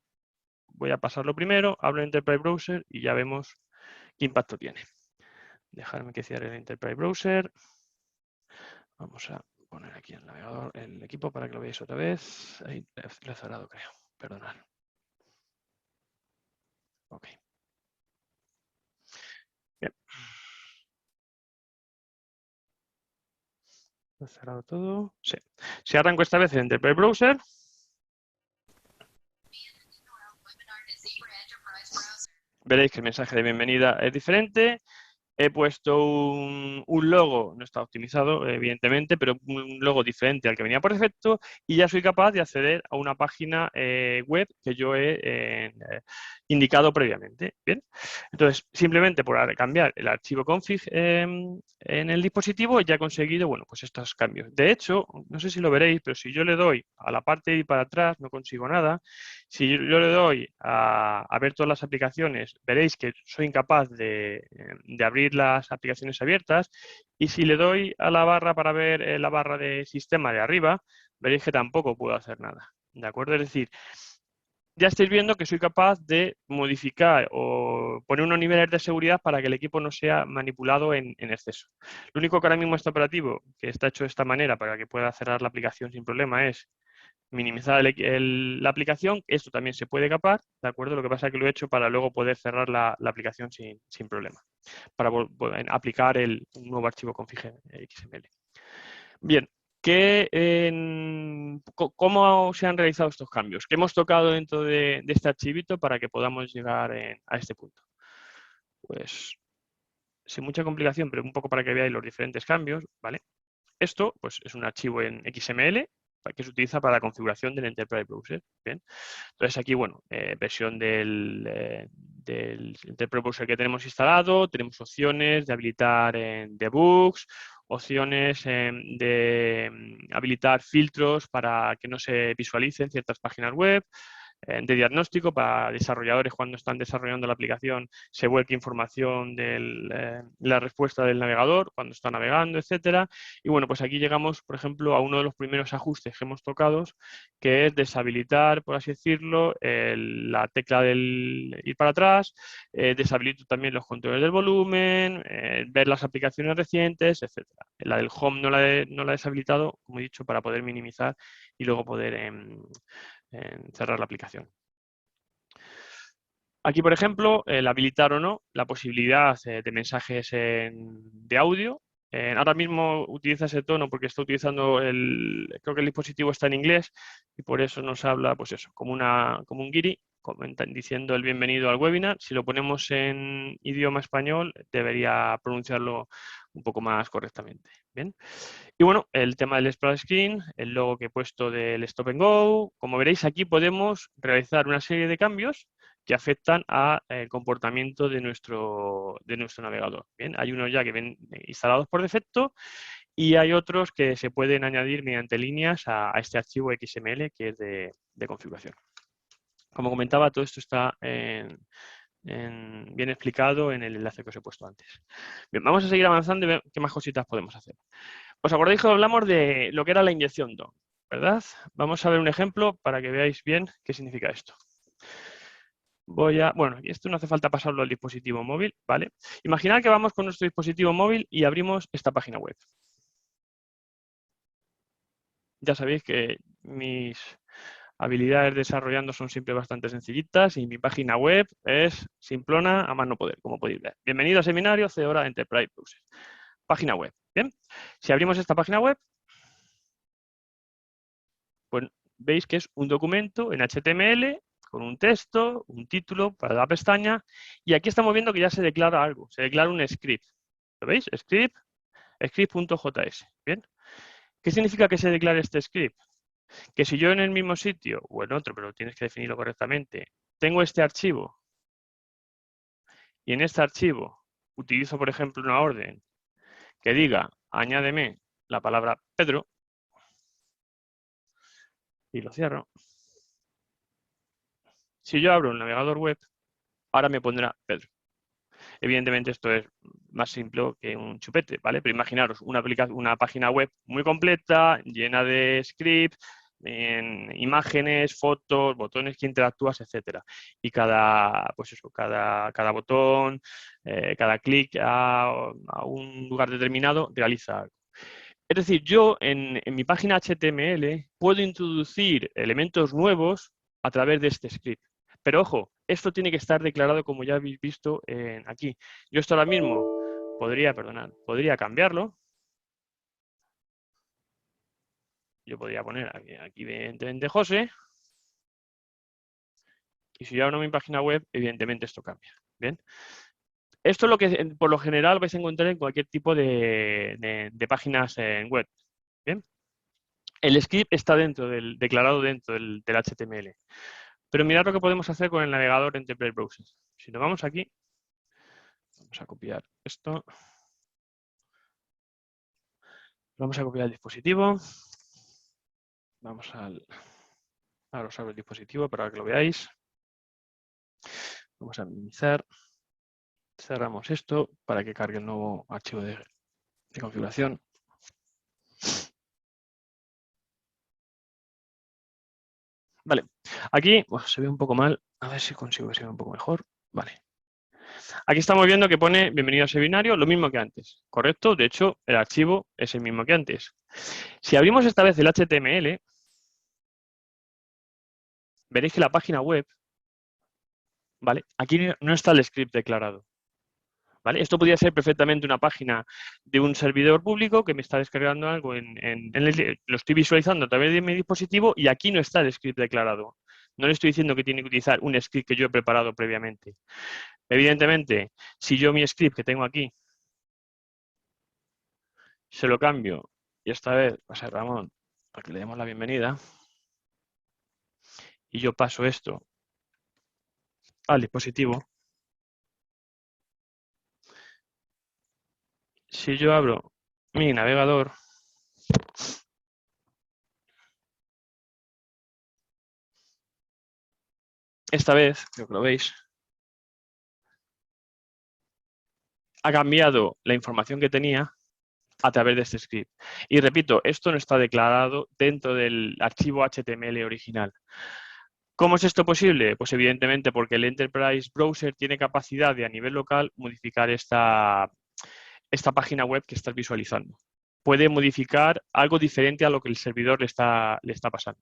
Voy a pasarlo primero, abro el Enterprise Browser y ya vemos qué impacto tiene. Dejarme que cierre el Enterprise Browser. Vamos a poner aquí el navegador, el equipo para que lo veáis otra vez. Ahí lo he cerrado, creo. Perdonad. Ok. Bien. Lo he cerrado todo. Sí. Si arranco esta vez el Enterprise Browser, veréis que el mensaje de bienvenida es diferente. He puesto un logo, no está optimizado, evidentemente, pero un logo diferente al que venía por defecto y ya soy capaz de acceder a una página web que yo he indicado previamente. Bien, entonces simplemente por cambiar el archivo config en el dispositivo ya he conseguido, bueno, pues estos cambios. De hecho, no sé si lo veréis, pero si yo le doy a la parte de ir para atrás no consigo nada. Si yo le doy a ver todas las aplicaciones, veréis que soy incapaz de abrir las aplicaciones abiertas y si le doy a la barra para ver la barra de sistema de arriba, veréis que tampoco puedo hacer nada. ¿De acuerdo? Es decir, ya estáis viendo que soy capaz de modificar o poner unos niveles de seguridad para que el equipo no sea manipulado en exceso. Lo único que ahora mismo está operativo, que está hecho de esta manera para que pueda cerrar la aplicación sin problema, es minimizar la aplicación. Esto también se puede capar, ¿de acuerdo? Lo que pasa es que lo he hecho para luego poder cerrar la aplicación sin problema, para aplicar un nuevo archivo config XML. Bien, ¿cómo se han realizado estos cambios? ¿Qué hemos tocado dentro de este archivito para que podamos llegar a este punto? Pues sin mucha complicación, pero un poco para que veáis los diferentes cambios, ¿vale? Esto pues, es un archivo en XML que se utiliza para la configuración del Enterprise Browser. Bien. Entonces aquí, bueno, versión del Enterprise Browser que tenemos instalado, tenemos opciones de habilitar en debugs, opciones de habilitar filtros para que no se visualicen ciertas páginas web, de diagnóstico para desarrolladores cuando están desarrollando la aplicación, se vuelque información de la respuesta del navegador cuando está navegando, etcétera. Y bueno, pues aquí llegamos, por ejemplo, a uno de los primeros ajustes que hemos tocado, que es deshabilitar, por así decirlo, la tecla del ir para atrás, deshabilito también los controles del volumen, ver las aplicaciones recientes, etcétera. La del home no la he deshabilitado, como he dicho, para poder minimizar y luego poder cerrar la aplicación. Aquí, por ejemplo, el habilitar o no la posibilidad de mensajes de audio. Ahora mismo utiliza ese tono porque está utilizando creo que el dispositivo está en inglés y por eso nos habla, pues eso, como un guiri, diciendo el bienvenido al webinar. Si lo ponemos en idioma español, debería pronunciarlo un poco más correctamente. Bien. Y bueno, el tema del splash screen, el logo que he puesto del Stop and Go. Como veréis, aquí podemos realizar una serie de cambios que afectan al comportamiento de nuestro navegador. Bien, hay unos ya que ven instalados por defecto y hay otros que se pueden añadir mediante líneas a este archivo XML que es de configuración. Como comentaba, todo esto está bien explicado en el enlace que os he puesto antes. Bien, vamos a seguir avanzando y ver qué más cositas podemos hacer. ¿Os acordáis que hablamos de lo que era la inyección DOM? ¿Verdad? Vamos a ver un ejemplo para que veáis bien qué significa esto. Bueno, y esto no hace falta pasarlo al dispositivo móvil, ¿vale? Imaginad que vamos con nuestro dispositivo móvil y abrimos esta página web. Ya sabéis que mis habilidades desarrollando son siempre bastante sencillitas y mi página web es simplona a más no poder, como podéis ver. Bienvenido a seminario Fedora Enterprise Browser. Página web. Bien, si abrimos esta página web, pues veis que es un documento en HTML con un texto, un título para la pestaña y aquí estamos viendo que ya se declara algo, se declara un script. ¿Lo veis? Script.js. Bien. ¿Qué significa que se declare este script? Que si yo en el mismo sitio o en otro, pero tienes que definirlo correctamente, tengo este archivo y en este archivo utilizo, por ejemplo, una orden que diga añádeme la palabra Pedro y lo cierro. Si yo abro el navegador web, ahora me pondrá Pedro. Evidentemente esto es más simple que un chupete, ¿vale? Pero imaginaros una página web muy completa, llena de scripts, en imágenes, fotos, botones que interactúas, etcétera. Y cada botón, cada clic a un lugar determinado realiza algo. Es decir, yo en mi página HTML puedo introducir elementos nuevos a través de este script. Pero ojo, esto tiene que estar declarado como ya habéis visto aquí. Yo esto ahora mismo podría cambiarlo. Yo podría poner aquí evidentemente José. Y si yo abro mi página web, evidentemente esto cambia. ¿Bien? Esto es lo que por lo general vais a encontrar en cualquier tipo de páginas en web. ¿Bien? El script está declarado dentro del HTML. Pero mirad lo que podemos hacer con el navegador Enterprise Browser. Si nos vamos aquí, vamos a copiar esto. Vamos a copiar el dispositivo. Vamos ahora os abro el dispositivo para que lo veáis. Vamos a minimizar. Cerramos esto para que cargue el nuevo archivo de configuración. Vale, aquí se ve un poco mal. A ver si consigo que se vea un poco mejor. Vale. Aquí estamos viendo que pone bienvenido a seminario, lo mismo que antes, ¿correcto? De hecho, el archivo es el mismo que antes. Si abrimos esta vez el HTML, veréis que la página web, ¿vale? Aquí no está el script declarado. ¿Vale? Esto podría ser perfectamente una página de un servidor público que me está descargando algo lo estoy visualizando a través de mi dispositivo y aquí no está el script declarado. No le estoy diciendo que tiene que utilizar un script que yo he preparado previamente. Evidentemente, si yo mi script que tengo aquí se lo cambio y esta vez va a ser Ramón, para que le demos la bienvenida, y yo paso esto al dispositivo, si yo abro mi navegador, esta vez, creo que lo veis, ha cambiado la información que tenía a través de este script. Y repito, esto no está declarado dentro del archivo HTML original. ¿Cómo es esto posible? Pues evidentemente porque el Enterprise Browser tiene capacidad de a nivel local modificar esta página web que estás visualizando. Puede modificar algo diferente a lo que el servidor le está pasando.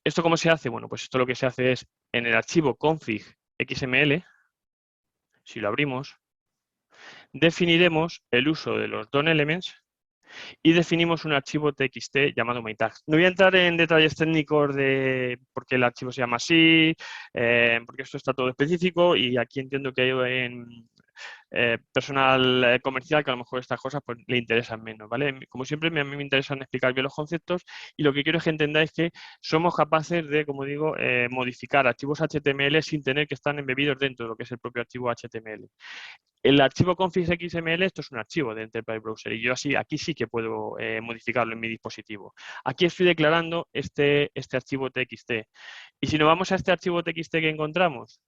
¿Esto cómo se hace? Bueno, pues esto lo que se hace es en el archivo config XML, si lo abrimos, definiremos el uso de los DOM elements y definimos un archivo txt llamado mytags. No voy a entrar en detalles técnicos de por qué el archivo se llama así, porque esto está todo específico y aquí entiendo que hay personal comercial, que a lo mejor estas cosas pues, le interesan menos, ¿vale? Como siempre, a mí me interesan explicar bien los conceptos y lo que quiero es que entendáis que somos capaces de, como digo, modificar archivos HTML sin tener que estar embebidos dentro de lo que es el propio archivo HTML. El archivo config.xml, esto es un archivo de Enterprise Browser y yo aquí sí que puedo modificarlo en mi dispositivo. Aquí estoy declarando este archivo txt. Y si nos vamos a este archivo txt que encontramos,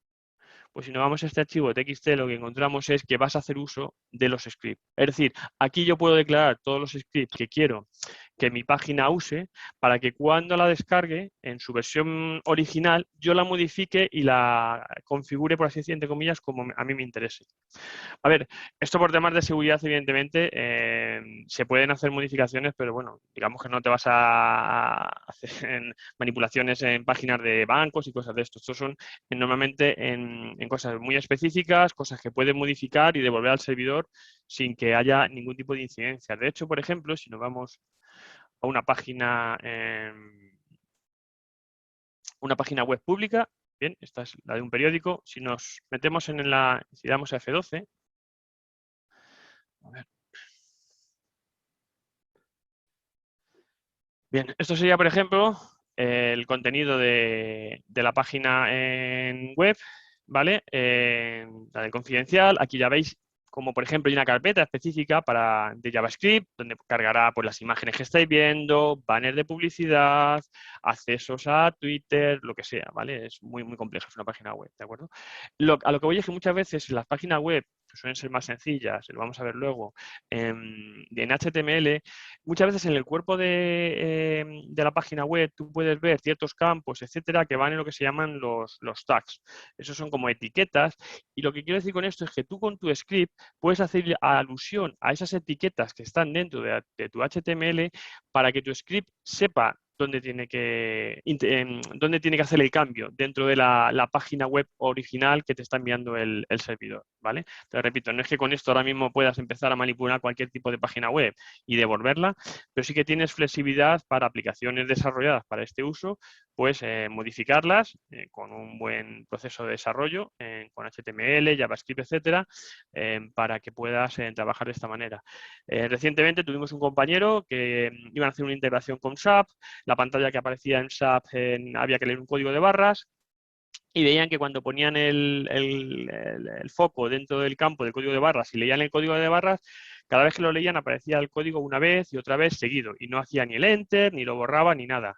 pues si nos vamos a este archivo txt, lo que encontramos es que vas a hacer uso de los scripts. Es decir, aquí yo puedo declarar todos los scripts que quiero que mi página use para que cuando la descargue en su versión original, yo la modifique y la configure, por así decir, entre comillas, como a mí me interese. A ver, esto por temas de seguridad, evidentemente, se pueden hacer modificaciones, pero bueno, digamos que no te vas a hacer manipulaciones en páginas de bancos y cosas de esto. Estos son normalmente en cosas muy específicas, cosas que puedes modificar y devolver al servidor sin que haya ningún tipo de incidencia. De hecho, por ejemplo, si nos vamos a una página web pública, bien, esta es la de un periódico, si nos metemos si damos a F12, a ver. Bien, esto sería, por ejemplo, el contenido de la página en web, ¿vale? La del confidencial. Aquí ya veis como, por ejemplo, hay una carpeta específica de JavaScript, donde cargará pues, las imágenes que estáis viendo, banners de publicidad, accesos a Twitter, lo que sea, ¿vale? Es muy, muy complejo, es una página web, ¿de acuerdo? A lo que voy es que muchas veces las páginas web, que suelen ser más sencillas, lo vamos a ver luego, en HTML, muchas veces en el cuerpo de la página web tú puedes ver ciertos campos, etcétera, que van en lo que se llaman los tags. Esos son como etiquetas y lo que quiero decir con esto es que tú con tu script puedes hacer alusión a esas etiquetas que están dentro de tu HTML para que tu script sepa dónde tiene que hacer el cambio dentro de la página web original que te está enviando el servidor, ¿vale? Te repito, no es que con esto ahora mismo puedas empezar a manipular cualquier tipo de página web y devolverla, pero sí que tienes flexibilidad para aplicaciones desarrolladas para este uso, pues modificarlas con un buen proceso de desarrollo, con HTML, JavaScript, etcétera, para que puedas trabajar de esta manera. Recientemente tuvimos un compañero que iban a hacer una integración con SAP, la pantalla que aparecía en SAP había que leer un código de barras, y veían que cuando ponían el foco dentro del campo del código de barras y leían el código de barras, cada vez que lo leían aparecía el código una vez y otra vez seguido y no hacía ni el enter, ni lo borraba, ni nada.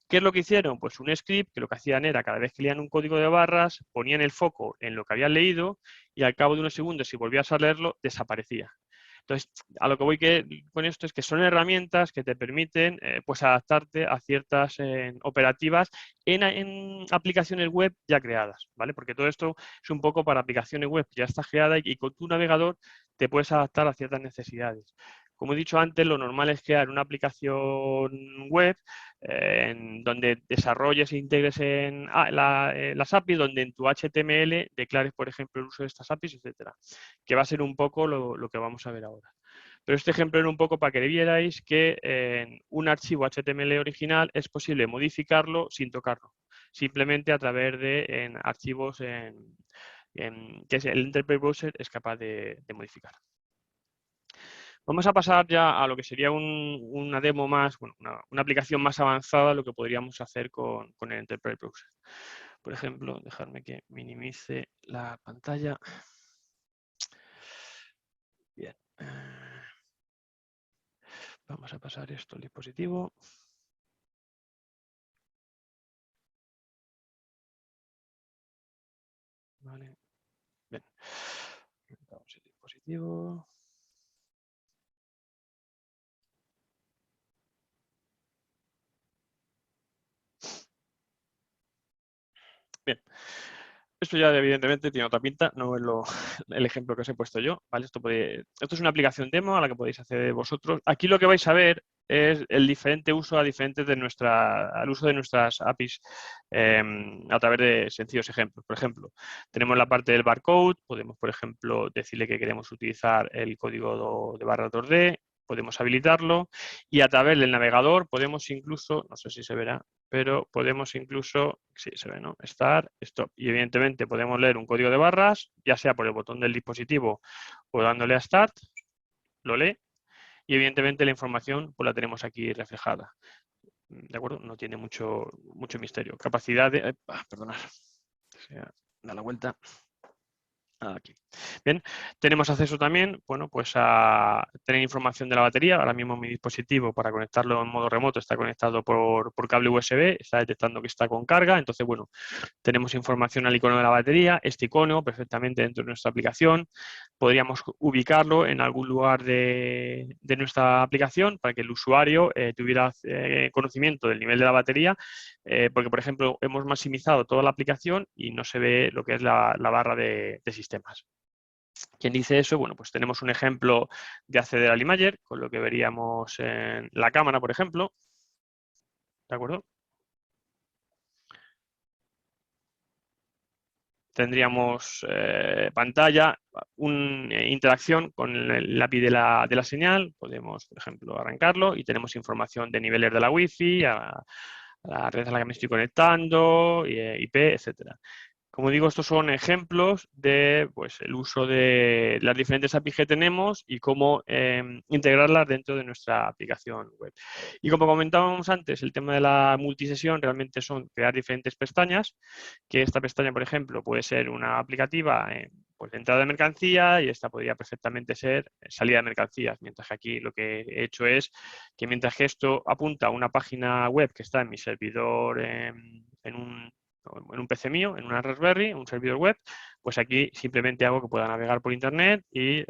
¿Qué es lo que hicieron? Pues un script que lo que hacían era, cada vez que leían un código de barras, ponían el foco en lo que habían leído y al cabo de unos segundos, si volvías a leerlo, desaparecía. Entonces, a lo que voy con esto es que son herramientas que te permiten pues adaptarte a ciertas operativas en aplicaciones web ya creadas, ¿vale? Porque todo esto es un poco para aplicaciones web que ya está creada y con tu navegador te puedes adaptar a ciertas necesidades. Como he dicho antes, lo normal es crear una aplicación web en donde desarrolles e integres en las APIs, donde en tu HTML declares, por ejemplo, el uso de estas APIs, etcétera, que va a ser un poco lo que vamos a ver ahora. Pero este ejemplo era un poco para que vierais que en un archivo HTML original es posible modificarlo sin tocarlo, simplemente a través de archivos que el Enterprise Browser es capaz de modificar. Vamos a pasar ya a lo que sería una demo más, bueno, una aplicación más avanzada, lo que podríamos hacer con el Enterprise Browser. Por ejemplo, dejadme que minimice la pantalla. Bien. Vamos a pasar esto al dispositivo. Vale. Bien. Vamos al dispositivo. Bien. Esto ya evidentemente tiene otra pinta, no es el ejemplo que os he puesto yo, ¿vale? Esto es una aplicación demo a la que podéis acceder vosotros. Aquí lo que vais a ver es el diferente uso al uso de nuestras APIs a través de sencillos ejemplos. Por ejemplo, tenemos la parte del barcode, podemos, por ejemplo, decirle que queremos utilizar el código de barra 2D, podemos habilitarlo y a través del navegador podemos incluso, no sé si se verá, pero podemos incluso, sí se ve, ¿no? Start, Stop. Y evidentemente podemos leer un código de barras, ya sea por el botón del dispositivo o dándole a Start, lo lee y evidentemente la información pues la tenemos aquí reflejada. ¿De acuerdo? No tiene mucho misterio. Capacidad de... perdonad. Da la vuelta. Aquí. Bien, tenemos acceso también, bueno, pues a tener información de la batería. Ahora mismo mi dispositivo para conectarlo en modo remoto está conectado por cable USB, está detectando que está con carga, entonces, bueno, tenemos información al icono de la batería, este icono perfectamente dentro de nuestra aplicación. Podríamos ubicarlo en algún lugar de nuestra aplicación para que el usuario tuviera conocimiento del nivel de la batería, porque, por ejemplo, hemos maximizado toda la aplicación y no se ve lo que es la barra de sistemas. ¿Quién dice eso? Bueno, pues tenemos un ejemplo de acceder al imager, con lo que veríamos en la cámara, por ejemplo. ¿De acuerdo? Tendríamos pantalla, una interacción con el API de la señal. Podemos, por ejemplo, arrancarlo y tenemos información de niveles de la Wi-Fi, a la red a la que me estoy conectando, IP, etcétera. Como digo, estos son ejemplos de pues, el uso de las diferentes APIs que tenemos y cómo integrarlas dentro de nuestra aplicación web. Y como comentábamos antes, el tema de la multisesión realmente son crear diferentes pestañas, que esta pestaña, por ejemplo, puede ser una aplicativa pues, de entrada de mercancía y esta podría perfectamente ser salida de mercancías, mientras que aquí lo que he hecho es que mientras que esto apunta a una página web que está en mi servidor en un PC mío, en una Raspberry, un servidor web, pues aquí simplemente hago que pueda navegar por internet y,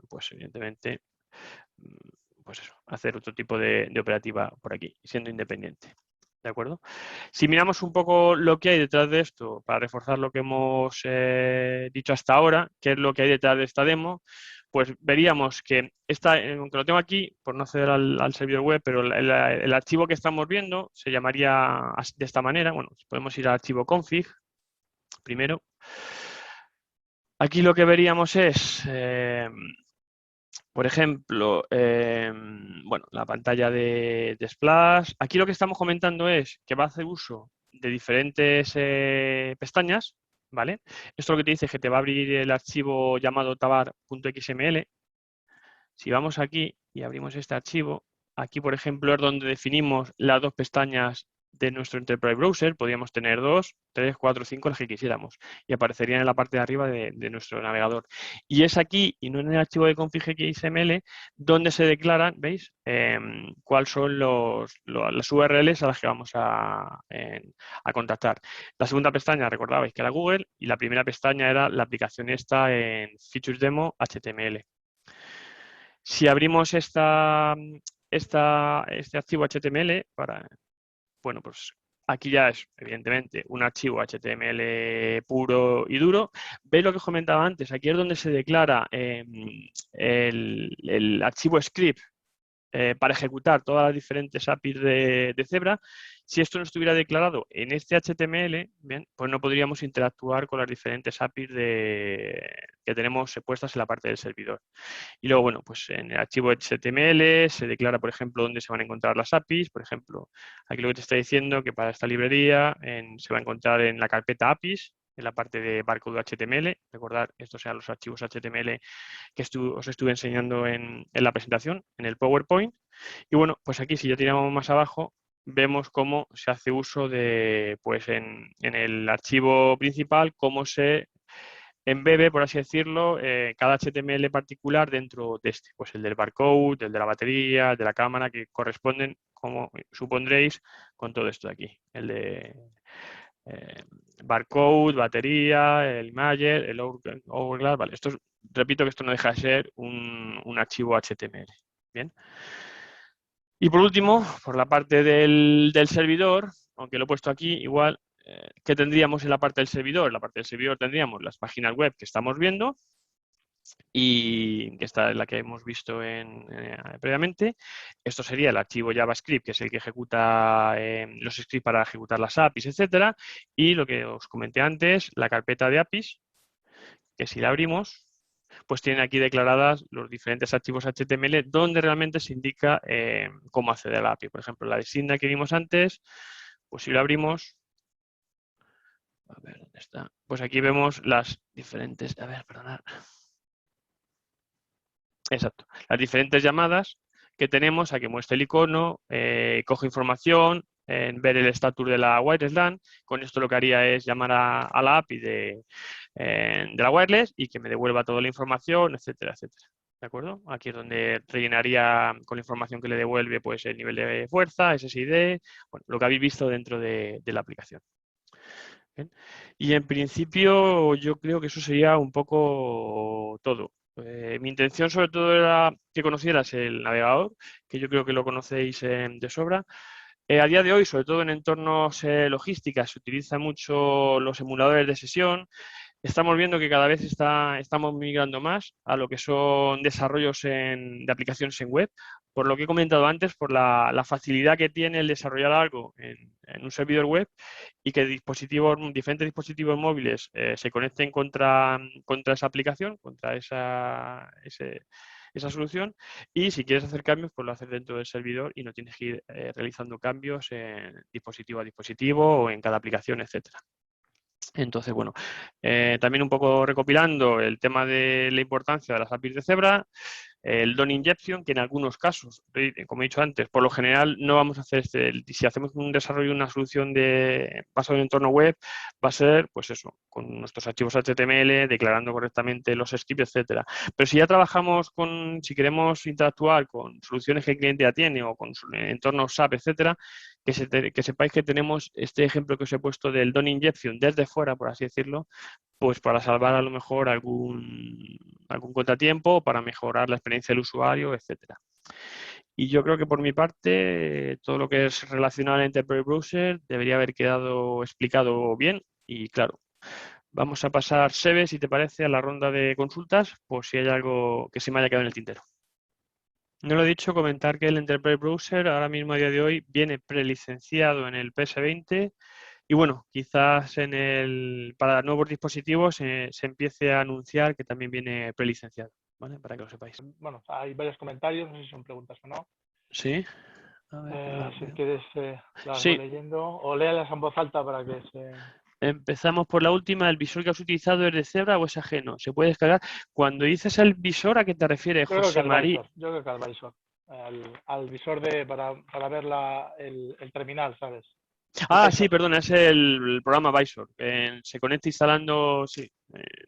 pues evidentemente, pues eso, hacer otro tipo de operativa por aquí, siendo independiente. ¿De acuerdo? Si miramos un poco lo que hay detrás de esto, para reforzar lo que hemos dicho hasta ahora, qué es lo que hay detrás de esta demo, pues veríamos que aunque lo tengo aquí, por no acceder al servidor web, pero el archivo que estamos viendo se llamaría de esta manera. Bueno, podemos ir al archivo config primero. Aquí lo que veríamos es, por ejemplo, bueno, la pantalla de Splash. Aquí lo que estamos comentando es que va a hacer uso de diferentes pestañas, ¿vale? Esto lo que te dice es que te va a abrir el archivo llamado tabar.xml. Si vamos aquí y abrimos este archivo, aquí, por ejemplo, es donde definimos las dos pestañas de nuestro Enterprise Browser. Podríamos tener 2, 3, 4, 5, las que quisiéramos. Y aparecerían en la parte de arriba de nuestro navegador. Y es aquí, y no en el archivo de config.xml, donde se declaran, ¿veis? Cuáles son las URLs a las que vamos a contactar. La segunda pestaña, recordabais que era Google, y la primera pestaña era la aplicación esta en Features Demo HTML. Si abrimos este archivo HTML, bueno, pues aquí ya es, evidentemente, un archivo HTML puro y duro. ¿Veis lo que os comentaba antes? Aquí es donde se declara el archivo script para ejecutar todas las diferentes APIs de Zebra. Si esto no estuviera declarado en este HTML, bien, pues no podríamos interactuar con las diferentes APIs que tenemos puestas en la parte del servidor. Y luego, bueno, pues en el archivo HTML se declara, por ejemplo, dónde se van a encontrar las APIs. Por ejemplo, aquí lo que te está diciendo que para esta librería se va a encontrar en la carpeta APIs, en la parte de barcode HTML. Recordad, estos sean los archivos HTML que os estuve enseñando en la presentación, en el PowerPoint. Y bueno, pues aquí si ya tiramos más abajo, vemos cómo se hace uso de, pues en el archivo principal, cómo se embebe, por así decirlo, cada HTML particular dentro de este, pues el del barcode, el de la batería, el de la cámara, que corresponden, como supondréis, con todo esto de aquí. El de barcode, batería, el imager, el hourglass, vale. Repito que esto no deja de ser un archivo HTML. Bien. Y por último, por la parte del servidor, aunque lo he puesto aquí, igual, ¿qué tendríamos en la parte del servidor? En la parte del servidor tendríamos las páginas web que estamos viendo y que esta es la que hemos visto previamente. Esto sería el archivo JavaScript, que es el que ejecuta los scripts para ejecutar las APIs, etcétera. Y lo que os comenté antes, la carpeta de APIs, que si la abrimos, pues tienen aquí declaradas los diferentes archivos HTML donde realmente se indica cómo acceder a la API. Por ejemplo, la de Signa que vimos antes, pues si lo abrimos, a ver, ¿dónde está? Pues aquí vemos las diferentes, a ver, perdonad. Exacto, las diferentes llamadas que tenemos a que muestre el icono, coge información, ver el estatus de la wireless LAN. Con esto lo que haría es llamar a la API de la wireless y que me devuelva toda la información, etcétera, etcétera. ¿De acuerdo? Aquí es donde rellenaría con la información que le devuelve pues el nivel de fuerza, SSID, bueno, lo que habéis visto dentro de la aplicación. ¿Bien? Y en principio yo creo que eso sería un poco todo. Mi intención sobre todo era que conocieras el navegador, que yo creo que lo conocéis de sobra. A día de hoy, sobre todo en entornos logísticas, se utilizan mucho los emuladores de sesión. Estamos viendo que cada vez estamos migrando más a lo que son desarrollos de aplicaciones en web, por lo que he comentado antes, por la facilidad que tiene el desarrollar algo en un servidor web y que diferentes dispositivos móviles se conecten contra esa aplicación, contra esa solución, y si quieres hacer cambios, pues lo haces dentro del servidor y no tienes que ir realizando cambios en dispositivo a dispositivo o en cada aplicación, etcétera. Entonces, bueno, también un poco recopilando el tema de la importancia de las APIs de Zebra, el DON Injection, que en algunos casos, como he dicho antes, por lo general no vamos a hacer si hacemos un desarrollo de una solución basado en entorno web, va a ser, pues eso, con nuestros archivos HTML, declarando correctamente los scripts, etcétera. Pero si ya trabajamos si queremos interactuar con soluciones que el cliente ya tiene o con entornos SAP, etcétera, que sepáis que tenemos este ejemplo que os he puesto del DON Injection desde fuera, por así decirlo, pues para salvar a lo mejor algún contratiempo, para mejorar la experiencia del usuario, etcétera. Y yo creo que por mi parte, todo lo que es relacionado al Enterprise Browser debería haber quedado explicado bien y claro. Vamos a pasar, Sebe, si te parece, a la ronda de consultas, por si hay algo que se me haya quedado en el tintero. No lo he dicho, comentar que el Enterprise Browser ahora mismo a día de hoy viene prelicenciado en el PS20 y bueno, quizás para nuevos dispositivos se empiece a anunciar que también viene prelicenciado, ¿vale? Para que lo sepáis. Bueno, hay varios comentarios, no sé si son preguntas o no. Sí. A ver, Si quieres, las voy sí. leyendo o léalas en voz alta para que se... Empezamos por la última. ¿El visor que has utilizado es de Zebra o es ajeno? Se puede descargar. Cuando dices el visor, ¿a qué te refieres, Yo creo que José María? yo creo que al visor. Al visor para ver el terminal, ¿sabes? Ah, sí, perdona, es el programa Visor. Se conecta instalando, sí,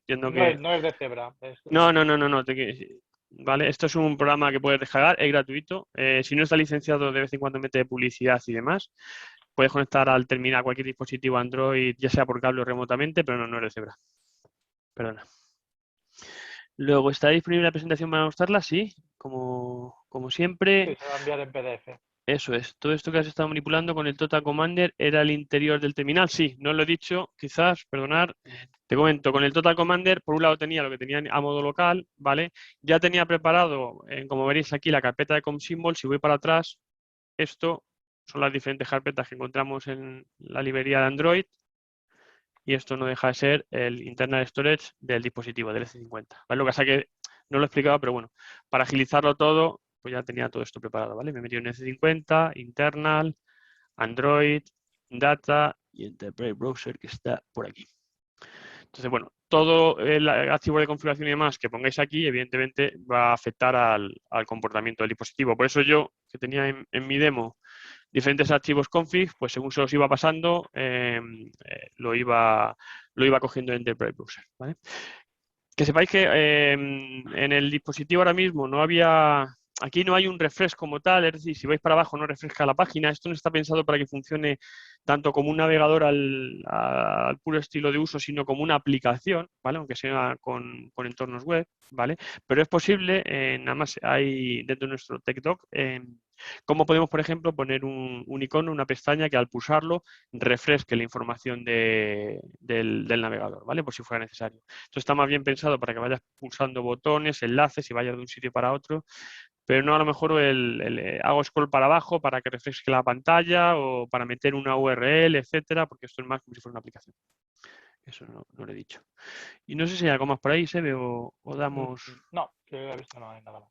entiendo que... No es de Zebra. No. Vale, esto es un programa que puedes descargar, es gratuito. Si no está licenciado, de vez en cuando mete publicidad y demás. Puedes conectar al terminal a cualquier dispositivo Android, ya sea por cable o remotamente, pero no es de Zebra. Perdona. Luego, ¿está disponible la presentación para mostrarla? Sí, como siempre. Sí, se va a enviar en PDF. Eso es. Todo esto que has estado manipulando con el Total Commander era el interior del terminal. Sí, no lo he dicho, quizás, perdonar. Te comento, con el Total Commander, por un lado tenía lo que tenía a modo local, ¿vale? Ya tenía preparado, como veréis aquí, la carpeta de ComSymbol. Si voy para atrás, esto son las diferentes carpetas que encontramos en la librería de Android. Y esto no deja de ser el internal storage del dispositivo, del S50. ¿Vale? Lo que pasa es que no lo he explicado, pero bueno, para agilizarlo todo, pues ya tenía todo esto preparado, ¿vale? Me he metido en S50, internal, Android, data y Enterprise Browser que está por aquí. Entonces, bueno, todo el archivo de configuración y demás que pongáis aquí, evidentemente, va a afectar al comportamiento del dispositivo. Por eso yo, que tenía en mi demo diferentes archivos config, pues según se los iba pasando, lo iba cogiendo en Enterprise Browser, ¿vale? Que sepáis que en el dispositivo ahora mismo aquí no hay un refresh como tal, es decir, si vais para abajo no refresca la página. Esto no está pensado para que funcione tanto como un navegador al puro estilo de uso, sino como una aplicación, ¿vale? Aunque sea con entornos web, ¿vale? Pero es posible, nada más hay dentro de nuestro TechDoc, cómo podemos, por ejemplo, poner un icono, una pestaña que al pulsarlo refresque la información del navegador, ¿vale? Por si fuera necesario. Esto está más bien pensado para que vayas pulsando botones, enlaces y vayas de un sitio para otro, pero no a lo mejor hago scroll para abajo para que refresque la pantalla o para meter una URL, etcétera, porque esto es más como si fuera una aplicación. Eso no lo he dicho. Y no sé si hay algo más por ahí, Sebe, o damos... No, que he visto no hay nada más.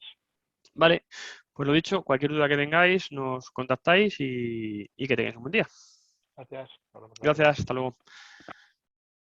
Vale, pues lo dicho, cualquier duda que tengáis, nos contactáis y que tengáis un buen día. Gracias. Nos vemos luego. Gracias, hasta luego.